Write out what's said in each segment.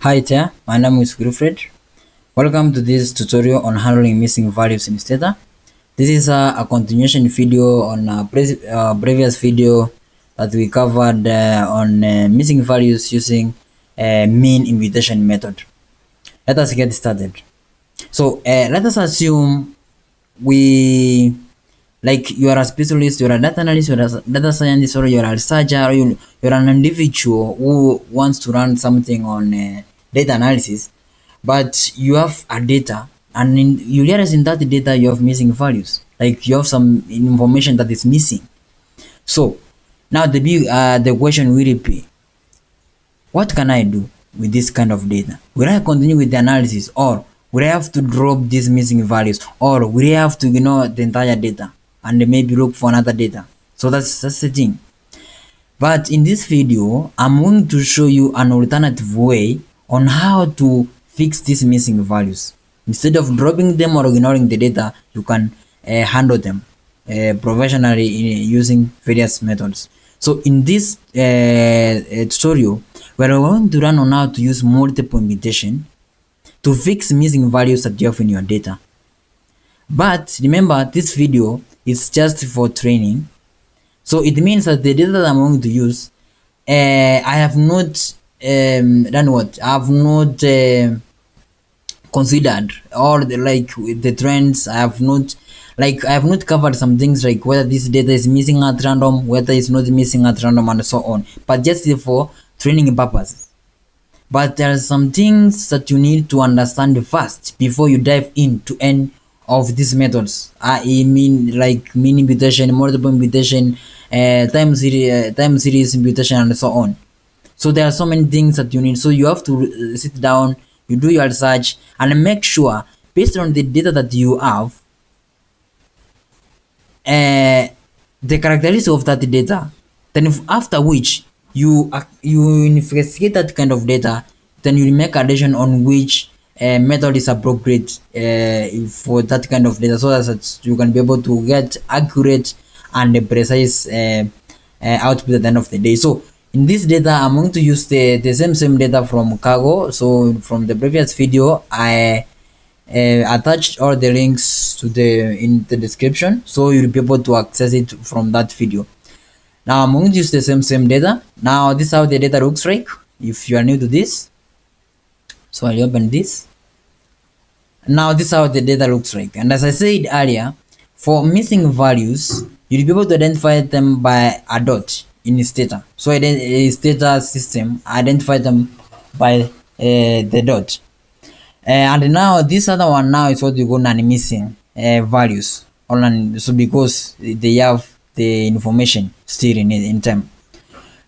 Hi there, my name is Wilfred. Welcome to this tutorial on handling missing values in Stata. This is a continuation video on a previous video that we covered on missing values using mean imputation method. Let us get started. So let us assume we you are a specialist, you are a data analyst, you are a data scientist, or you are a researcher, or you're an individual who wants to run something on data analysis, but you have a data and you realize in that data you have missing values, like you have some information that is missing. So now the question will be, what can I do with this kind of data? Will I continue with the analysis, or will I have to drop these missing values, or will I have to ignore the entire data and maybe look for another data? So that's the thing. But in this video, I'm going to show you an alternative way on how to fix these missing values. Instead of dropping them or ignoring the data, you can handle them professionally using various methods. So in this tutorial, we're going to run on how to use multiple imputation to fix missing values that you have in your data. But remember, this video is just for training. So it means that the data that I'm going to use, I have not done what? I have not considered all the trends. I have not covered some things like whether this data is missing at random, whether it's not missing at random, and so on. But just for training purposes. But there are some things that you need to understand first before you dive into any of these methods. I mean, like mean imputation, multiple imputation, time series imputation, and so on. So there are so many things that you need. So you have to sit down, you do your research, and make sure based on the data that you have, the characteristics of that data. Then after which you investigate that kind of data, then you make a decision on which method is appropriate for that kind of data, so that you can be able to get accurate and precise output at the end of the day. So in this data, I'm going to use the same data from Cargo. So from the previous video, I attached all the links to in the description, so you'll be able to access it from that video. Now I'm going to use the same data. Now this is how the data looks like if you are new to this. So I'll open this. Now this is how the data looks like. And as I said earlier, for missing values, you'll be able to identify them by a dot in Stata. So Stata system identify them by the dot. And now this other one now is what we call non-missing values. So because they have the information still in time.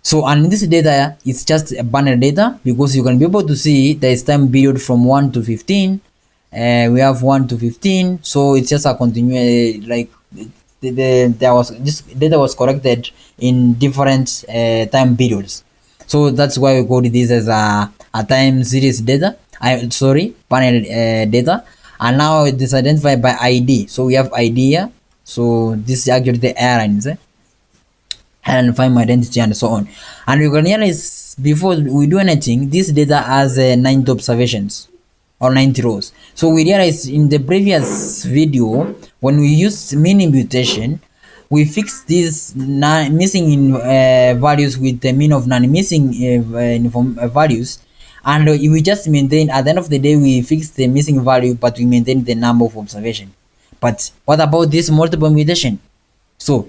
So and this data is just a binary data, because you can be able to see there is time period from 1 to 15. We have 1 to 15, so it's just a continuous, like this data was collected in different time periods. So that's why we call this as a time series data. Panel data. And now it is identified by ID. So we have ID here. So this is actually the airlines, and find my identity and so on. And you can realize before we do anything, this data has 90 observations or 90 rows. So we realized in the previous video, when we used mean imputation, we fixed these missing values with the mean of non-missing values, and we just maintain, at the end of the day, we fix the missing value, but we maintain the number of observation. But what about this multiple imputation? So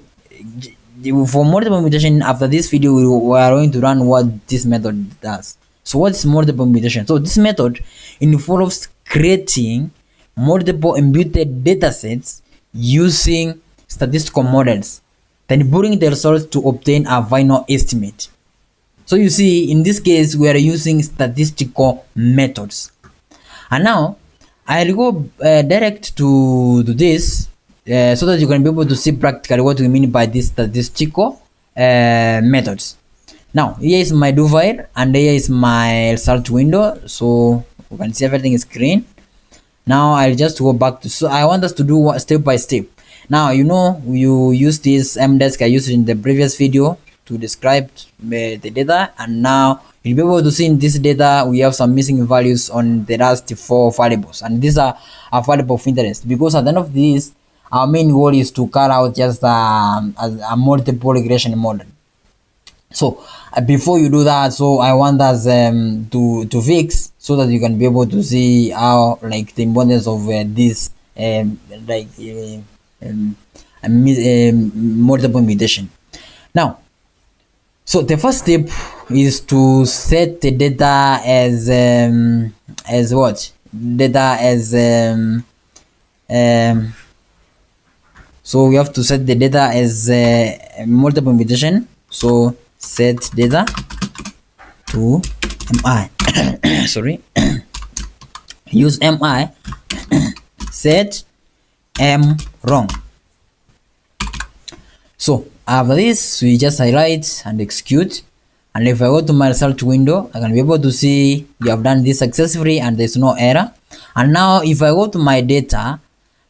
for multiple imputation, after this video, we are going to run what this method does. So what is multiple imputation? So this method involves creating multiple imputed data sets using statistical models, then putting the results to obtain a final estimate. So you see, in this case, we are using statistical methods. And now I'll go direct to this so that you can be able to see practically what we mean by these statistical methods. Now here is my do file, and here is my result window, so you can see everything is green. Now I'll just go back to, so I want us to do step by step. Now you use this mdesk I used in the previous video to describe the data, and now You'll be able to see in this data we have some missing values on the last 4 variables, and these are a variable of interest, because at the end of this, our main goal is to carry out just a multiple regression model. So before you do that, so I want us to fix so that you can be able to see how like the importance of this like multiple mutation. Now, so the first step is to set the data as what? Data as so we have to set the data as multiple mutation. So set data to mi. Sorry. Use mi. Set m wrong. So after this, we just highlight and execute. And if I go to my result window, I can be able to see you have done this successfully and there's no error. And now if I go to my data,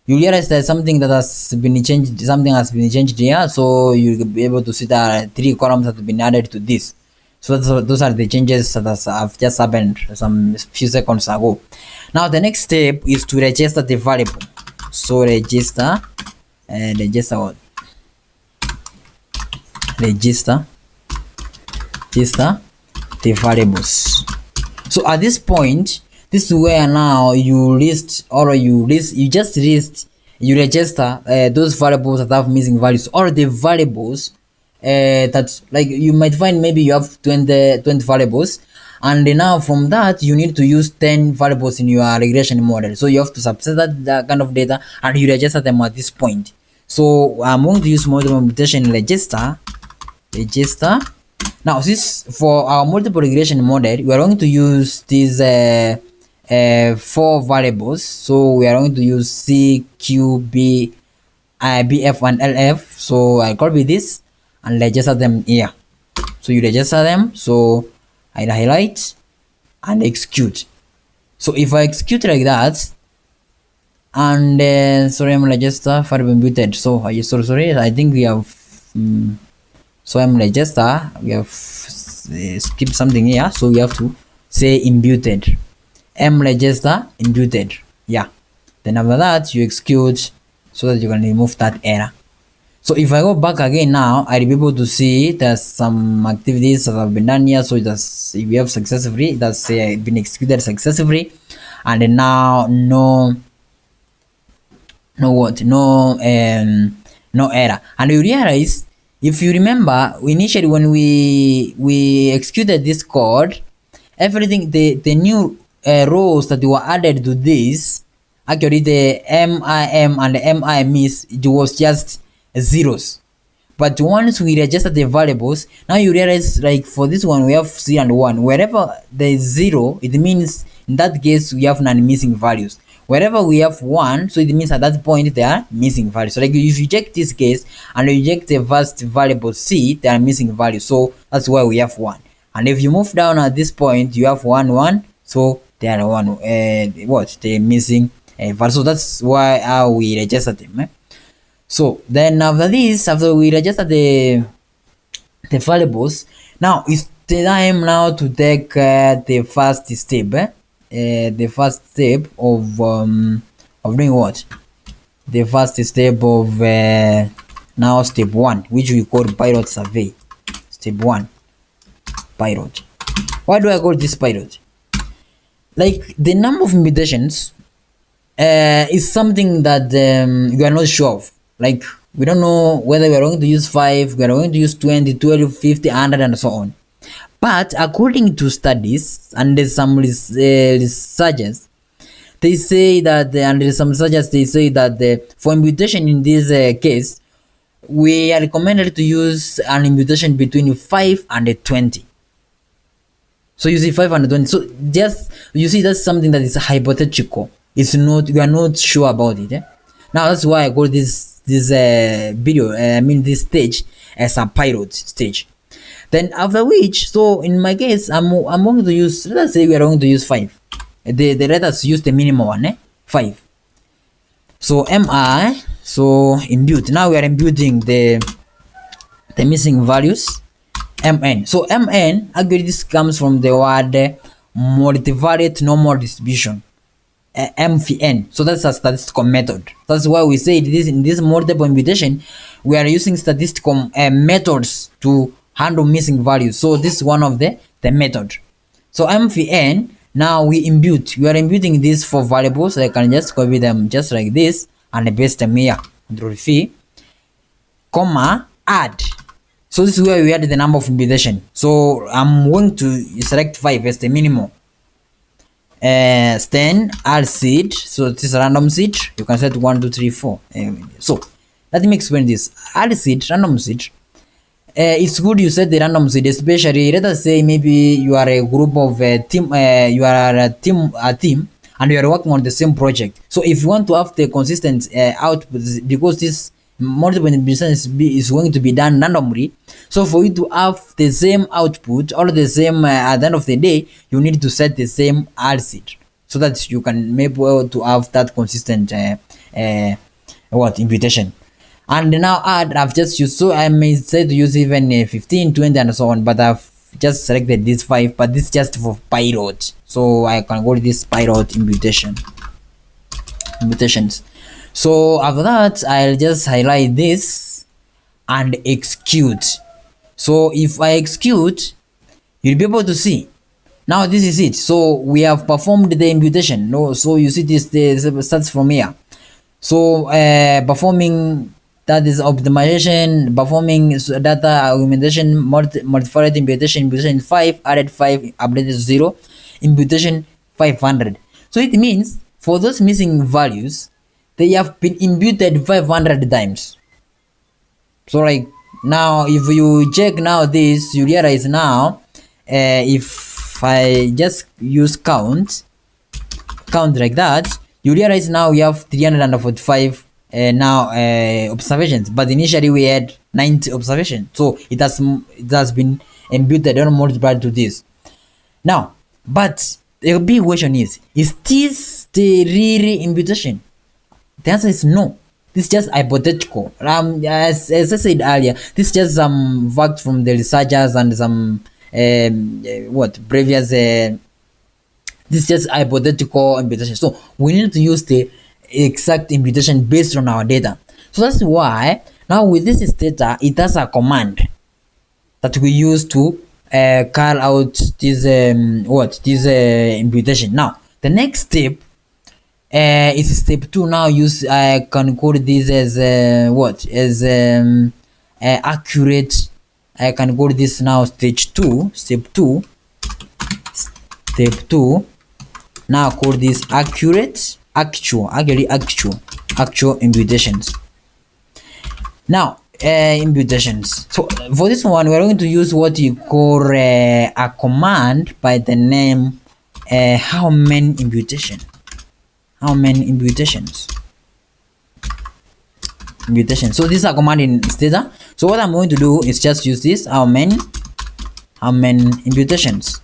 you realize there's something that has been changed, something has been changed here. So you'll be able to see that 3 columns have been added to this. So those are the changes that have just happened some few seconds ago. Now the next step is to register the variable. So register the variables. So at this point, this is where now you register those variables that have missing values, or the variables that, like, you might find maybe you have 20 variables, and now from that you need to use 10 variables in your regression model. So you have to subset that kind of data and you register them at this point. So I'm going to use multiple mutation register. Now this, for our multiple regression model, we are going to use these 4 variables. So we are going to use C, Q, B, BF and LF. So I copy this and register them here. So you register them. So I highlight and execute. So if I execute like that, and sorry, I'm register variable imputed. So I think we have so I'm register, we have skip something here, so we have to say imputed. M register imputed. Yeah. Then after that you execute so that you can remove that error. So if I go back again now, I'll be able to see there's some activities that have been done here. So that's, if we have successfully, that's been executed successfully, and then now no error. And you realize, if you remember, initially when we executed this code, everything, the new rows that were added to this, actually the MIM and the MI miss, it was just zeros. But once we register the variables, now you realize, like for this one we have 0 and 1. Wherever there is 0, it means in that case we have non-missing values. Wherever we have 1, so it means at that point they are missing values. So like if you check this case and you check the first variable C, they are missing values. So that's why we have 1. And if you move down at this point, you have 1 1. So they are 1 they're missing value. So that's why how we register them. So then after this, after we register the variables, now it's the time now to take the first step. The first step of doing what? The first step of now step 1, which we call pilot survey. Step 1, pilot. Why do I call this pilot? Like the number of mutations is something that you are not sure of. Like we don't know whether we are going to use 5, we are going to use 20, 12, 50, 100 and so on. But according to studies, and there's some researchers, they say that, and there's some researchers, they say that for imputation in this case, we are recommended to use an imputation between 5 and 20. So you see 5 and 20. So just, you see, that's something that is hypothetical. It's not, we are not sure about it. Now that's why I call this video, this stage as a pilot stage. Then after which, so in my case, I'm going to use, let's say we are going to use 5. Let us use the minimum one, 5. So MI, so impute. Now we are imputing the missing values. mn. So mn actually this comes from the word multivariate normal distribution, MVN. So that's a statistical method. That's why we say this in this multiple imputation, we are using statistical methods to handle missing values. So this is one of the method. So MVN, now we impute. We are imputing this for variables. I can just copy them just like this and paste them here. Control V, comma, add. So this is where we add the number of imputation. So I'm going to select 5 as the minimum. Then add seed. So this is random seed. You can set 1, 2, 3, 4. So let me explain this. Add seed, random seed. It's good you set the random seed, especially let us say maybe you are a group of team. You are a team, and you are working on the same project. So if you want to have the consistent output, because this multiple business is going to be done randomly, so for you to have the same output or the same at the end of the day, you need to set the same add seed so that you can maybe able to have that consistent imputation. And now add, I've just used, so I may say to use even 15, 20 and so on, but I've just selected this 5, but this is just for pilot, so I can go to this pilot imputations. So after that, I'll just highlight this and execute. So if I execute, you'll be able to see. Now this is it. So we have performed the imputation. No, so you see this starts from here. So performing, that is optimization, performing data augmentation, multivariate imputation 5, added 5, updated 0, imputation 500. So it means for those missing values, they have been imputed 500 times. So like now if you check now this, you realize now if I just use count like that, you realize now we have 345 observations, but initially we had 90 observations. So it has been imputed and multiplied to this. Now, but the big question is this the real imputation? The answer is no. This is just hypothetical. As I said earlier, this is just some facts from the researchers and some previous. This is just hypothetical imputation. So we need to use the exact imputation based on our data. So that's why now with this Stata, it has a command that we use to carry out this imputation. Now the next step is step 2. Now I can code this as accurate. I can code this now stage 2, step 2. Now call this actual imputations. Now imputations. So for this one, we're going to use what you call a command by the name how many imputations. So this is a command in Stata. So what I'm going to do is just use this how many imputations.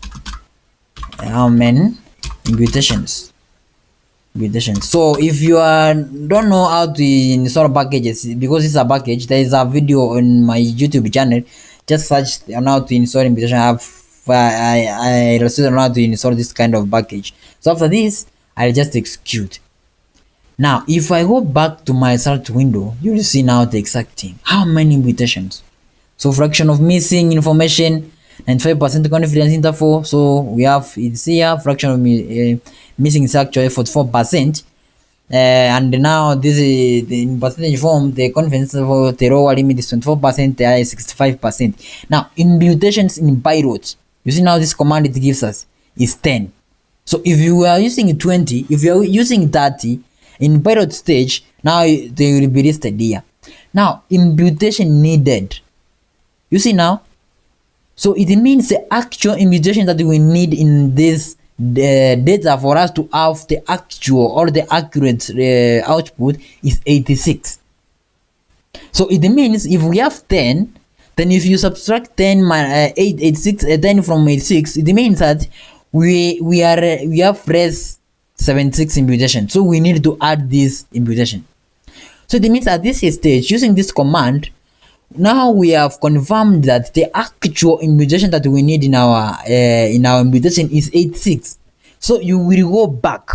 So if you don't know how to install packages, because it's a package, there is a video on my YouTube channel. Just search on how to install imputation. I on how to install this kind of package. So after this, I'll just execute. Now if I go back to my result window, you will see now the exact thing. How many imputations? So fraction of missing information, 95% confidence interval. So we have it's here, fraction of missing is actually 44%, and now this is in percentage form. The confidence interval, the lower limit is 24%, the high is 65%. Now imputations in pilot, you see now this command it gives us is 10. So if you are using 20, if you are using 30 in pilot stage, now they will be listed here. Now imputation needed, you see now. So it means the actual imputation that we need in this data for us to have the actual or the accurate output is 86. So it means if we have 10, then if you subtract 10 minus 86 10 from 86, it means that we have raised 76 imputation. So we need to add this imputation. So it means at this stage, using this command, now we have confirmed that the actual imputation that we need in our imputation is 86. So you will go back.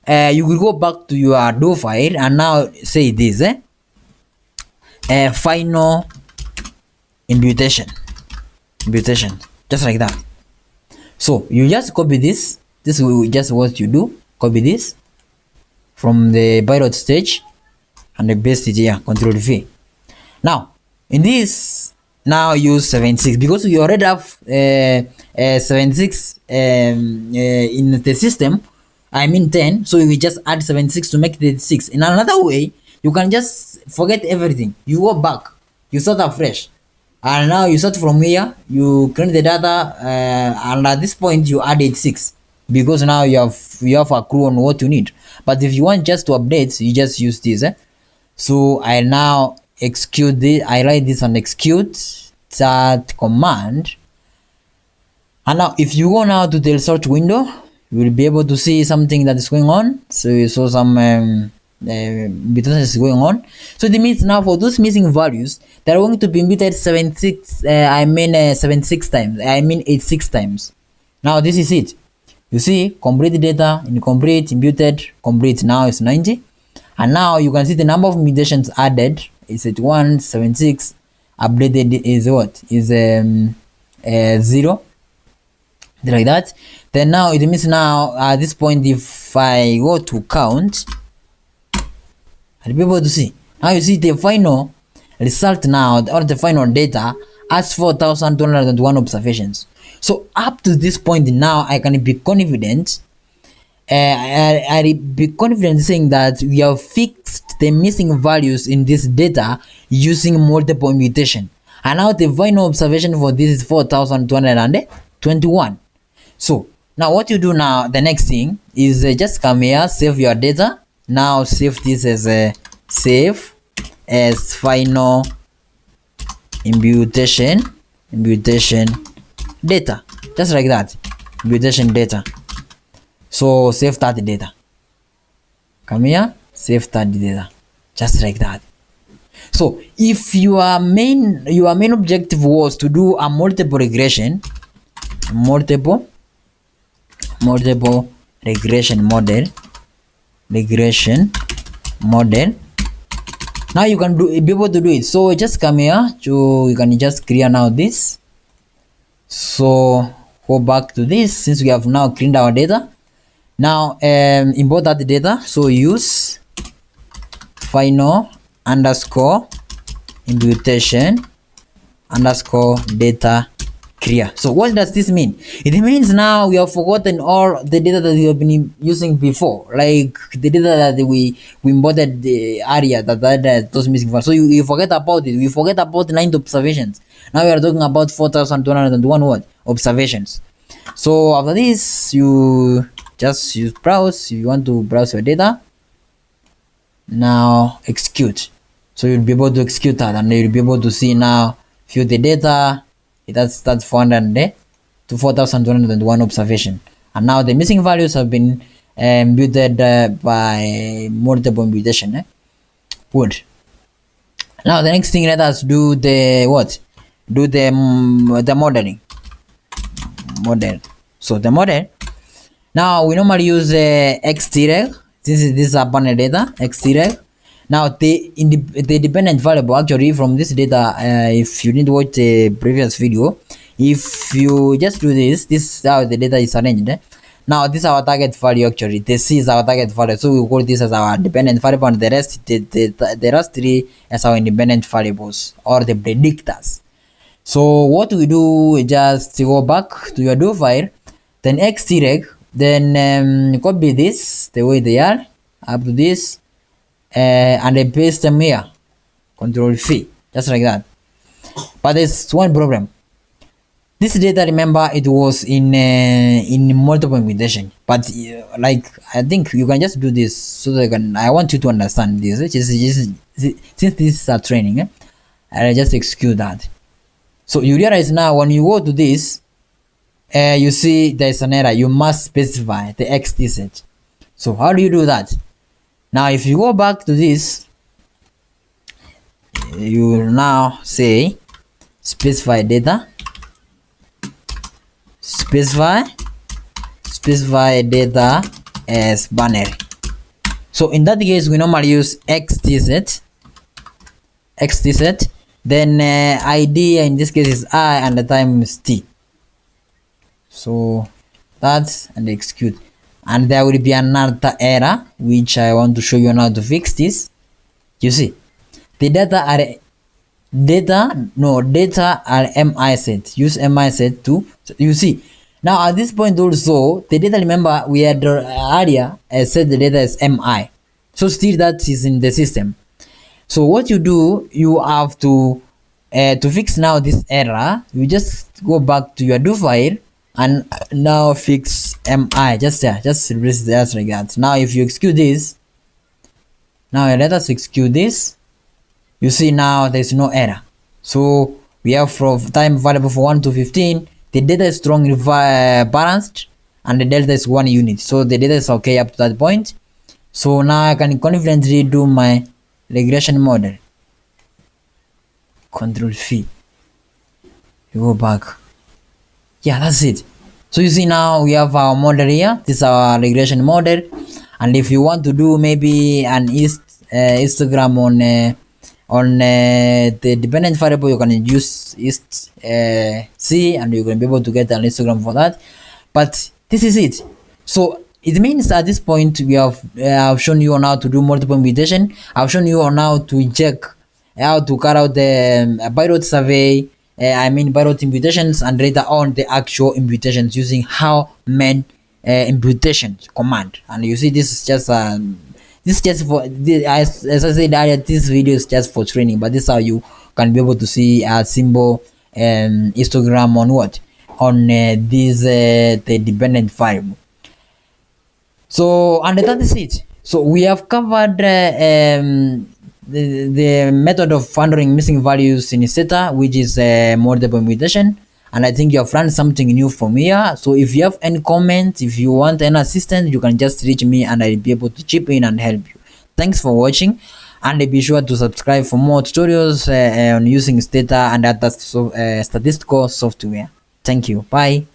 To your do file and now say this final imputation, just like that. So you just copy this. This is just what you do. Copy this from the pilot stage and paste it here. Control V. Now in this, now use 76 because we already have 76 in the system. I mean 10, so we just add 76 to make it 6. In another way, you can just forget everything. You go back, you start afresh, and now you start from here. You clean the data, and at this point you add 86 because now you have a clue on what you need. But if you want just to update, you just use this. So I now execute this. I write this and execute that command. And now if you go now to the result window, you will be able to see something that is going on. So you saw some is going on. So it means now for those missing values, they are going to be imputed 76 times. I mean 86 times. Now this is it. You see complete data, incomplete, imputed, complete. Now it's 90. And now you can see the number of mutations added is at 176. Updated is what? Is 0. Like that. Then now it means now at this point, if I go to count, I'll be able to see. Now you see the final result now, or the final data has 4,201 observations. So up to this point now, I can be confident. I'll be confident saying that we have fixed the missing values in this data using multiple imputation. And now the final observation for this is 4,221. So now what you do now, the next thing is just come here, save your data. Now save this as a save as final imputation data, just like that, imputation data. So save that data. Come here, save that data, just like that. So if your main objective was to do a multiple regression model, now you can be able to do it. So just come here you can just clear now this. So go back to this. Since we have now cleaned our data, now import that data. So use final underscore imputation underscore data clear. So what does this mean? It means now we have forgotten all the data that we have been using before, like the data that we imported the area that those missing values. So you forget about it. We forget about 9 observations. Now we are talking about 4,201 what observations. So after this, you just use browse. If you want to browse your data, now execute. So you'll be able to execute that, and you'll be able to see now view the data. That's 400 to 4,201 observation, and now the missing values have been imputed by multiple imputation. Good. Now the next thing, let us do the modeling. So the model, now we normally use xtreg. This is a panel data xtreg. Now the dependent variable, actually from this data, if you didn't watch the previous video, if you just do this is how the data is arranged. Now this is our target value. Actually this is our target value, so we call this as our dependent variable, and the rest the rest 3 as our independent variables or the predictors. So what we do is just go back to your do file, then xtreg, then copy this the way they are up to this, and I paste them here. Control V, just like that. But there's one problem. This data, remember, it was in multiple imputation. But like I think you can just do this so that I want you to understand this. Since this is a training, I just execute that. So you realize now when you go to this, you see there's an error. You must specify the xt set. So how do you do that? Now if you go back to this, you now say specify data, specify data as binary. So in that case, we normally use xtset, then id in this case is I and the time is t. So that's and execute, and there will be another error which I want to show you now to fix this. You see, the data are mi set. Use mi set to, so you see. Now at this point also, the data, remember we had earlier said the data is mi. So still that is in the system. So what you do, you have to fix now this error, you just go back to your do file and now fix mi just there, just replace the as regards. Now if you execute this, now let us execute this. You see now there's no error. So we have from time variable for 1 to 15, the data is strongly balanced and the delta is 1 unit. So the data is okay up to that point. So now I can confidently do my regression model. Control V. You go back. Yeah, that's it. So you see now we have our model here. This is our regression model. And if you want to do maybe an histogram on the dependent variable, you can use C and you can be able to get an histogram for that. But this is it. So it means at this point we have I've shown you on how to do multiple imputation. I've shown you on how to check, how to carry out the by-rote survey, by-rote imputations, and later on the actual imputations using how main imputation command. And you see this is just for as I said earlier, this video is just for training, but this is how you can be able to see a symbol histogram on what, on this the dependent variable. So and that is it. So we have covered the method of handling missing values in Stata, which is multiple imputation, and I think you have learned something new from here. So if you have any comments, if you want any assistance, you can just reach me and I'll be able to chip in and help you. Thanks for watching, and be sure to subscribe for more tutorials on using Stata and other statistical software. Thank you. Bye.